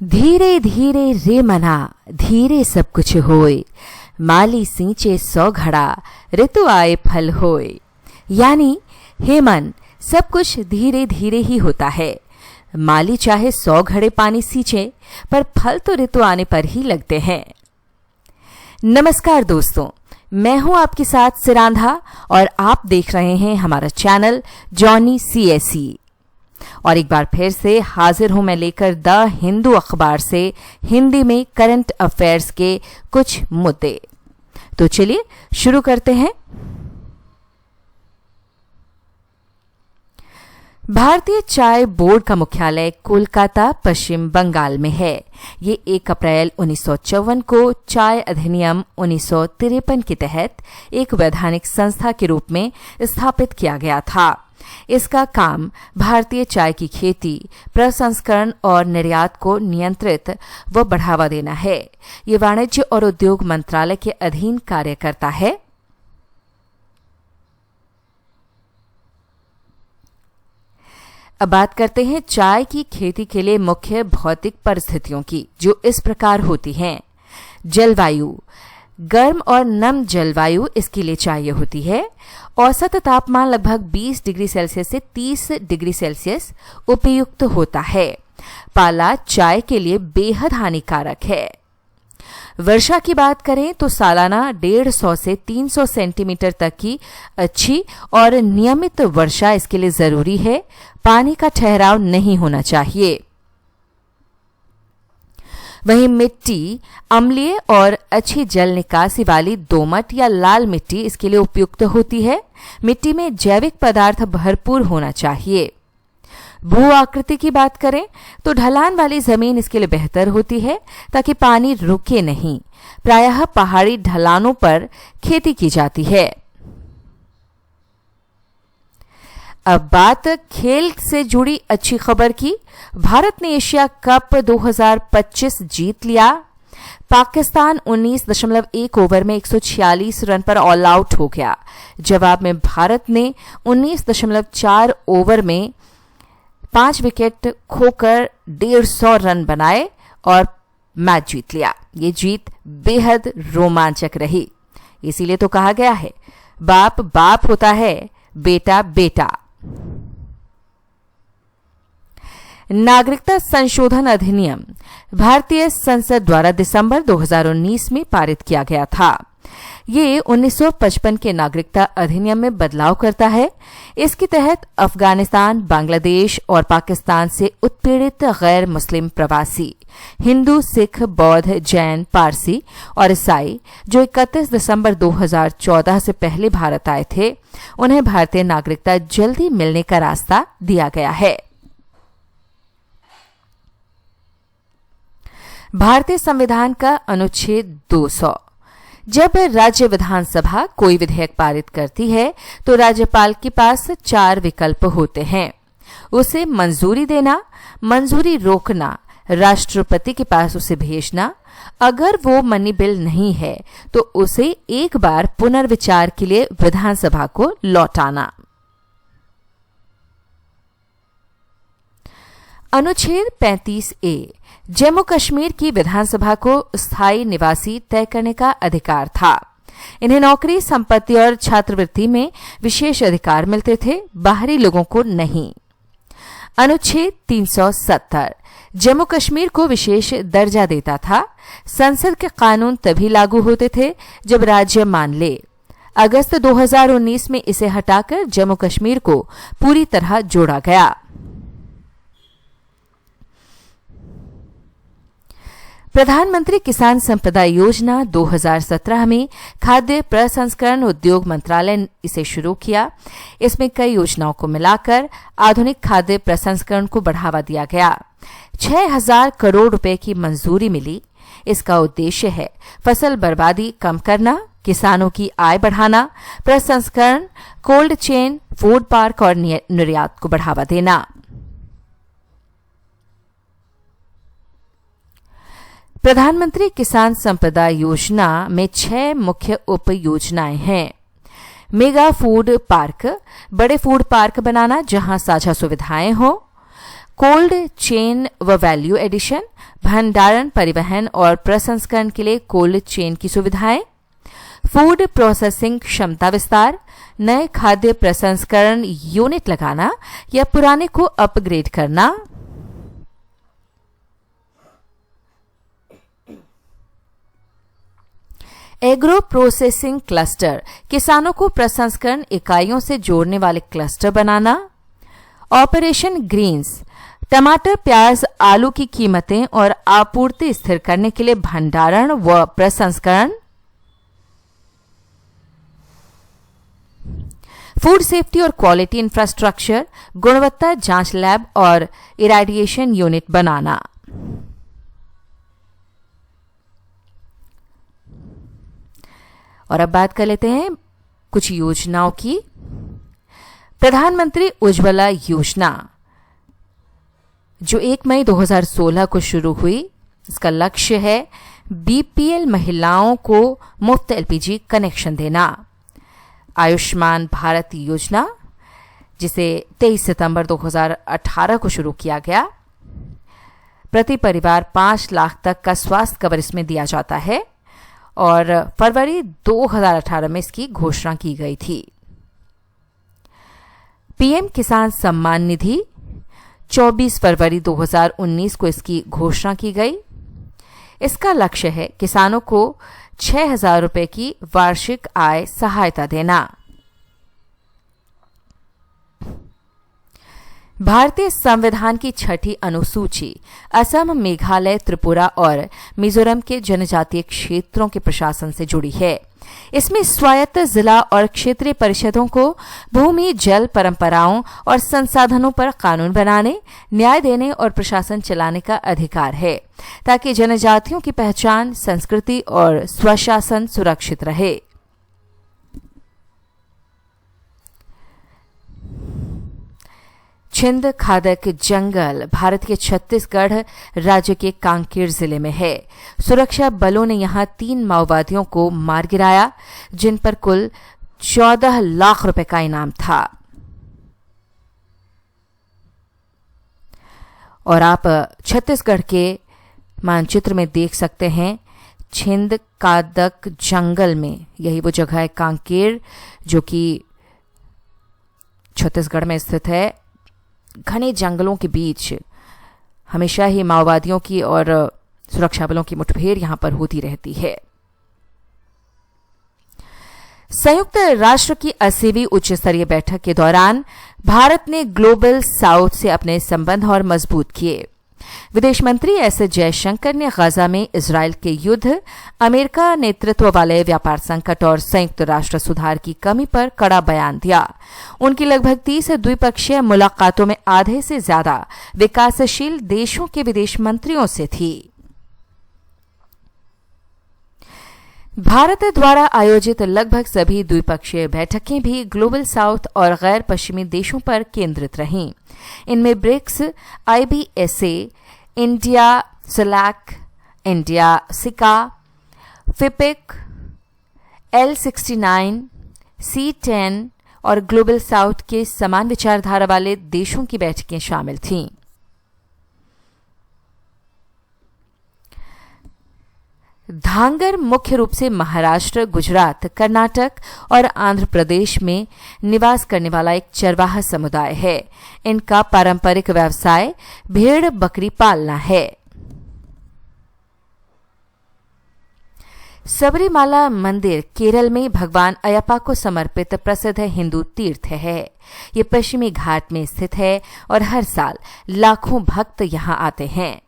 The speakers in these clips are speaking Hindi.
धीरे धीरे रे मना धीरे सब कुछ होए, माली सींचे 100 घड़ा ऋतु आए फल होए। यानी हे मन, सब कुछ धीरे धीरे ही होता है। माली चाहे 100 घड़े पानी सींचे, पर फल तो ऋतु आने पर ही लगते हैं। नमस्कार दोस्तों, मैं हूं आपके साथ सिरांधा और आप देख रहे हैं हमारा चैनल जॉनी CSE। और एक बार फिर से हाजिर हूं मैं लेकर द हिंदू अखबार से हिंदी में करंट अफेयर्स के कुछ मुद्दे। तो चलिए शुरू करते हैं। भारतीय चाय बोर्ड का मुख्यालय कोलकाता, पश्चिम बंगाल में है। ये 1 अप्रैल 1954 को चाय अधिनियम 1953 के तहत एक वैधानिक संस्था के रूप में स्थापित किया गया था। इसका काम भारतीय चाय की खेती, प्रसंस्करण और निर्यात को नियंत्रित व बढ़ावा देना है। ये वाणिज्य और उद्योग मंत्रालय के अधीन कार्य करता है। अब बात करते हैं चाय की खेती के लिए मुख्य भौतिक परिस्थितियों की, जो इस प्रकार होती हैं। जलवायु, गर्म और नम जलवायु इसके लिए चाहिए होती है। औसत तापमान लगभग 20 डिग्री सेल्सियस से 30 डिग्री सेल्सियस उपयुक्त होता है। पाला चाय के लिए बेहद हानिकारक है। वर्षा की बात करें तो सालाना 150 से 300 सेंटीमीटर तक की अच्छी और नियमित वर्षा इसके लिए जरूरी है। पानी का ठहराव नहीं होना चाहिए। वहीं मिट्टी अम्लीय और अच्छी जल निकासी वाली दोमट या लाल मिट्टी इसके लिए उपयुक्त होती है। मिट्टी में जैविक पदार्थ भरपूर होना चाहिए। भू आकृति की बात करें तो ढलान वाली जमीन इसके लिए बेहतर होती है, ताकि पानी रुके नहीं। प्रायः पहाड़ी ढलानों पर खेती की जाती है। अब बात खेल से जुड़ी अच्छी खबर की। भारत ने एशिया कप 2025 जीत लिया। पाकिस्तान 19.1 ओवर में 146 रन पर ऑल आउट हो गया। जवाब में भारत ने 19.4 ओवर में 5 विकेट खोकर 150 रन बनाए और मैच जीत लिया। ये जीत बेहद रोमांचक रही। इसीलिए तो कहा गया है, बाप बाप होता है, बेटा बेटा। नागरिकता संशोधन अधिनियम भारतीय संसद द्वारा दिसंबर 2019 में पारित किया गया था। ये 1955 के नागरिकता अधिनियम में बदलाव करता है। इसके तहत अफगानिस्तान, बांग्लादेश और पाकिस्तान से उत्पीड़ित गैर मुस्लिम प्रवासी हिंदू, सिख, बौद्ध, जैन, पारसी और ईसाई जो 31 दिसंबर 2014 से पहले भारत आए थे, उन्हें भारतीय नागरिकता जल्दी मिलने का रास्ता दिया गया है। भारतीय संविधान का अनुच्छेद 200। जब राज्य विधानसभा कोई विधेयक पारित करती है तो राज्यपाल के पास 4 विकल्प होते हैं। उसे मंजूरी देना, मंजूरी रोकना, राष्ट्रपति के पास उसे भेजना। अगर वो मनी बिल नहीं है तो उसे एक बार पुनर्विचार के लिए विधानसभा को लौटाना। अनुच्छेद 35A जम्मू कश्मीर की विधानसभा को स्थायी निवासी तय करने का अधिकार था। इन्हें नौकरी, संपत्ति और छात्रवृत्ति में विशेष अधिकार मिलते थे, बाहरी लोगों को नहीं। अनुच्छेद 370 जम्मू कश्मीर को विशेष दर्जा देता था। संसद के कानून तभी लागू होते थे जब राज्य मान ले। अगस्त 2019 में इसे हटाकर जम्मू कश्मीर को पूरी तरह जोड़ा गया। प्रधानमंत्री किसान संपदा योजना 2017 में खाद्य प्रसंस्करण उद्योग मंत्रालय ने इसे शुरू किया। इसमें कई योजनाओं को मिलाकर आधुनिक खाद्य प्रसंस्करण को बढ़ावा दिया गया। 6,000 करोड़ रुपए की मंजूरी मिली। इसका उद्देश्य है फसल बर्बादी कम करना, किसानों की आय बढ़ाना, प्रसंस्करण, कोल्ड चेन, फूड पार्क और निर्यात को बढ़ावा देना। प्रधानमंत्री किसान संपदा योजना में 6 मुख्य उप योजनाएं हैं। मेगा फूड पार्क, बड़े फूड पार्क बनाना जहां साझा सुविधाएं हो। कोल्ड चेन व वैल्यू एडिशन, भंडारण, परिवहन और प्रसंस्करण के लिए कोल्ड चेन की सुविधाएं, फूड प्रोसेसिंग क्षमता विस्तार, नए खाद्य प्रसंस्करण यूनिट लगाना या पुराने को अपग्रेड करना, एग्रो प्रोसेसिंग क्लस्टर, किसानों को प्रसंस्करण इकाइयों से जोड़ने वाले क्लस्टर बनाना, ऑपरेशन ग्रीन्स, टमाटर, प्याज, आलू की कीमतें और आपूर्ति स्थिर करने के लिए भंडारण व प्रसंस्करण, फूड सेफ्टी और क्वालिटी इंफ्रास्ट्रक्चर, गुणवत्ता जांच लैब और इरेडिएशन यूनिट बनाना। और अब बात कर लेते हैं कुछ योजनाओं की। प्रधानमंत्री उज्ज्वला योजना जो 1 मई 2016 को शुरू हुई, इसका लक्ष्य है बीपीएल महिलाओं को मुफ्त एलपीजी कनेक्शन देना। आयुष्मान भारत योजना जिसे 23 सितंबर 2018 को शुरू किया गया, प्रति परिवार 5 लाख तक का स्वास्थ्य कवर इसमें दिया जाता है और फरवरी 2018 में इसकी घोषणा की गई थी। पीएम किसान सम्मान निधि 24 फरवरी 2019 को इसकी घोषणा की गई। इसका लक्ष्य है किसानों को 6,000 रुपए की वार्षिक आय सहायता देना। भारतीय संविधान की 6ठी अनुसूची असम, मेघालय, त्रिपुरा और मिजोरम के जनजातीय क्षेत्रों के प्रशासन से जुड़ी है। इसमें स्वायत्त जिला और क्षेत्रीय परिषदों को भूमि, जल, परंपराओं और संसाधनों पर कानून बनाने, न्याय देने और प्रशासन चलाने का अधिकार है, ताकि जनजातियों की पहचान, संस्कृति और स्वशासन सुरक्षित रहे। छिंद खादक जंगल भारत के छत्तीसगढ़ राज्य के कांकेर जिले में है। सुरक्षा बलों ने यहां 3 माओवादियों को मार गिराया, जिन पर कुल 14 लाख रुपए का इनाम था। और आप छत्तीसगढ़ के मानचित्र में देख सकते हैं छिंद खादक जंगल में, यही वो जगह है कांकेर जो कि छत्तीसगढ़ में स्थित है। घने जंगलों के बीच हमेशा ही माओवादियों की और सुरक्षा बलों की मुठभेड़ यहां पर होती रहती है। संयुक्त राष्ट्र की 80वीं उच्च स्तरीय बैठक के दौरान भारत ने ग्लोबल साउथ से अपने संबंध और मजबूत किए। विदेश मंत्री एस जयशंकर ने गजा में इजरायल के युद्ध, अमेरिका नेतृत्व वाले व्यापार संकट और संयुक्त राष्ट्र सुधार की कमी पर कड़ा बयान दिया। उनकी लगभग 30 द्विपक्षीय मुलाकातों में आधे से ज्यादा विकासशील देशों के विदेश मंत्रियों से थी। भारत द्वारा आयोजित लगभग सभी द्विपक्षीय बैठकें भी ग्लोबल साउथ और गैर पश्चिमी देशों पर केंद्रित रहीं। इनमें BRICS, IBSA, India CELAC, India CICA, FIPIC, L69, C10 और ग्लोबल साउथ के समान विचारधारा वाले देशों की बैठकें शामिल थीं। धांगर मुख्य रूप से महाराष्ट्र, गुजरात, कर्नाटक और आंध्र प्रदेश में निवास करने वाला एक चरवाहा समुदाय है। इनका पारंपरिक व्यवसाय भेड़ बकरी पालना है। सबरीमाला मंदिर केरल में भगवान अयप्पा को समर्पित प्रसिद्ध हिंदू तीर्थ है। ये पश्चिमी घाट में स्थित है और हर साल लाखों भक्त यहां आते हैं।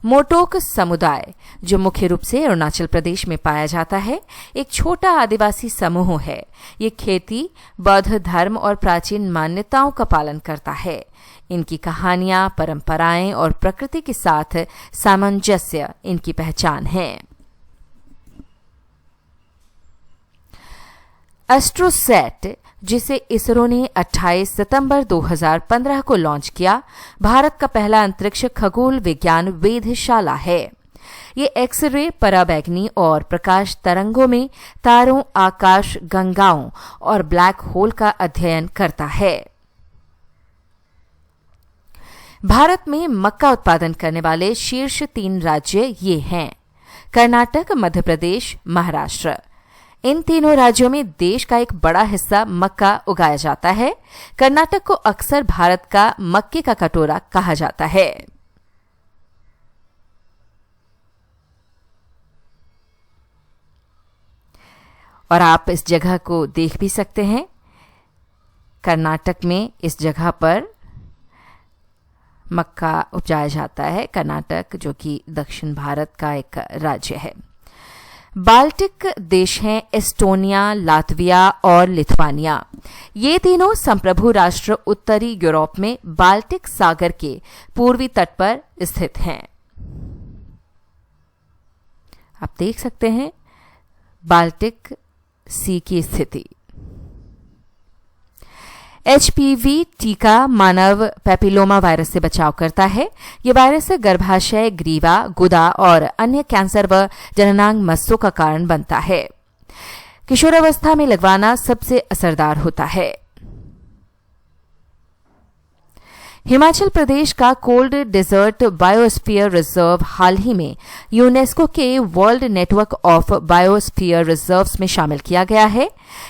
मोटोक समुदाय, जो मुख्य रूप से अरुणाचल प्रदेश में पाया जाता है, एक छोटा आदिवासी समूह है। ये खेती, बौद्ध धर्म और प्राचीन मान्यताओं का पालन करता है। इनकी कहानियां, परंपराएं और प्रकृति के साथ सामंजस्य इनकी पहचान है। एस्ट्रोसैट, जिसे इसरो ने 28 सितंबर 2015 को लॉन्च किया, भारत का पहला अंतरिक्ष खगोल विज्ञान वेधशाला है। ये एक्स-रे, पराबैंगनी और प्रकाश तरंगों में तारों, आकाश गंगाओं और ब्लैक होल का अध्ययन करता है। भारत में मक्का उत्पादन करने वाले शीर्ष 3 राज्य ये हैं: कर्नाटक, मध्य प्रदेश, महाराष्ट्र। इन तीनों राज्यों में देश का एक बड़ा हिस्सा मक्का उगाया जाता है। कर्नाटक को अक्सर भारत का मक्के का कटोरा कहा जाता है। और आप इस जगह को देख भी सकते हैं। कर्नाटक में इस जगह पर मक्का उपजाया जाता है। कर्नाटक जो कि दक्षिण भारत का एक राज्य है। बाल्टिक देश हैं एस्टोनिया, लातविया और लिथुआनिया। ये तीनों संप्रभु राष्ट्र उत्तरी यूरोप में बाल्टिक सागर के पूर्वी तट पर स्थित हैं। आप देख सकते हैं बाल्टिक सी की स्थिति। एचपीवी टीका मानव पेपिलोमा वायरस से बचाव करता है। यह वायरस गर्भाशय, ग्रीवा, गुदा और अन्य कैंसर व जननांग मस्सों का कारण बनता है। किशोरावस्था में लगवाना सबसे असरदार होता है। हिमाचल प्रदेश का कोल्ड डेजर्ट बायोस्फीयर रिजर्व हाल ही में यूनेस्को के world network of biosphere reserves में शामिल किया गया है।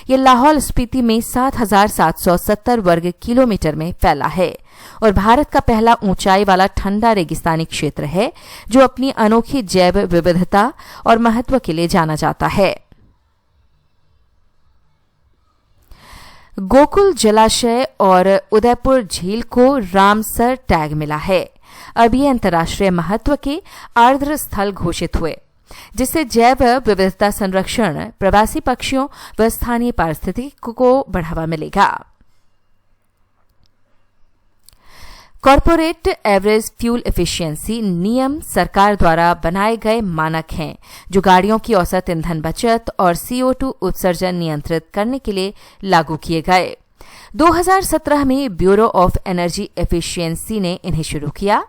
यह लाहौल स्पीति में 7,770 वर्ग किलोमीटर में फैला है और भारत का पहला ऊंचाई वाला ठंडा रेगिस्तानी क्षेत्र है जो अपनी अनोखी जैव विविधता और महत्व के लिए जाना जाता है। गोकुल जलाशय और उदयपुर झील को रामसर टैग मिला है। अब ये अंतर्राष्ट्रीय महत्व के आर्द्र स्थल घोषित हुए, जिससे जैव विविधता संरक्षण, प्रवासी पक्षियों व स्थानीय पारिस्थितिकी को बढ़ावा मिलेगा। कॉर्पोरेट एवरेज फ्यूल एफिशिएंसी नियम सरकार द्वारा बनाए गए मानक हैं जो गाड़ियों की औसत ईंधन बचत और CO2 उत्सर्जन नियंत्रित करने के लिए लागू किए गए। 2017 में ब्यूरो ऑफ एनर्जी एफिशिएंसी ने इन्हें शुरू किया,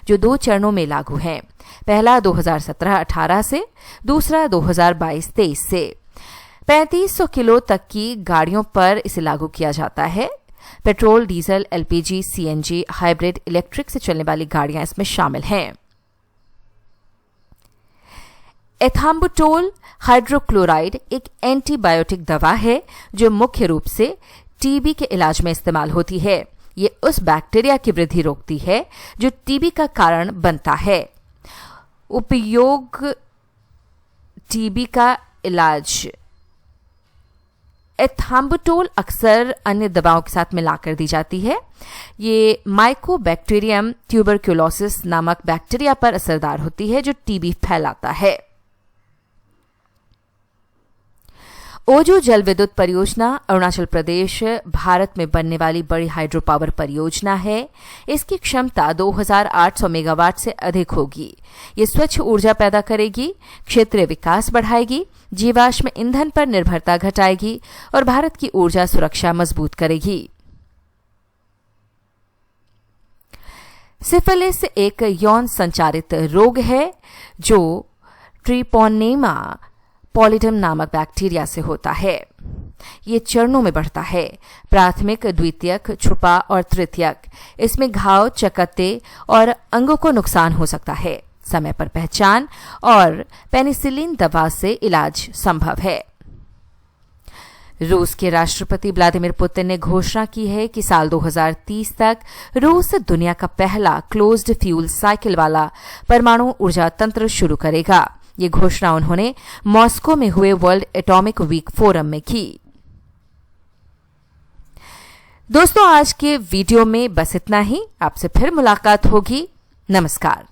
जो 2 चरणों में लागू हैं। पहला 2017-18 से, दूसरा 2022-23 से। 3500 किलो तक की गाड़ियों पर इसे लागू किया जाता है। Petrol, diesel, LPG, CNG, hybrid, electric से चलने वाली गाड़ियां इसमें शामिल हैं। एथाम्बुटोल हाइड्रोक्लोराइड एक एंटीबायोटिक दवा है जो मुख्य रूप से टीबी के इलाज में इस्तेमाल होती है। ये उस बैक्टीरिया की वृद्धि रोकती है जो टीबी का कारण बनता है। उपयोग टीबी का इलाज एथाम्बुटोल अक्सर अन्य दवाओं के साथ मिलाकर दी जाती है। ये माइकोबैक्टीरियम ट्यूबरक्यूलोसिस नामक बैक्टीरिया पर असरदार होती है जो टीबी फैलाता है। ओजो जल विद्युत परियोजना अरुणाचल प्रदेश, भारत में बनने वाली बड़ी हाइड्रो पावर परियोजना है। इसकी क्षमता 2800 मेगावाट से अधिक होगी। ये स्वच्छ ऊर्जा पैदा करेगी, क्षेत्रीय विकास बढ़ाएगी, जीवाश्म ईंधन पर निर्भरता घटाएगी और भारत की ऊर्जा सुरक्षा मजबूत करेगी। सिफिलिस एक यौन संचारित रोग है जो ट्रिपोनेमा पॉलिडम नामक बैक्टीरिया से होता है। ये चरणों में बढ़ता है: प्राथमिक, द्वितीयक, छुपा और तृतीयक। इसमें घाव, चकत्ते और अंगों को नुकसान हो सकता है। समय पर पहचान और पेनिसिलिन दवा से इलाज संभव है। रूस के राष्ट्रपति व्लादिमीर पुतिन ने घोषणा की है कि साल 2030 तक रूस दुनिया का पहला क्लोज्ड फ्यूल साइकिल वाला परमाणु ऊर्जा तंत्र शुरू करेगा। ये घोषणा उन्होंने मॉस्को में हुए वर्ल्ड एटॉमिक वीक फोरम में की। दोस्तों, आज के वीडियो में बस इतना ही। आपसे फिर मुलाकात होगी। नमस्कार।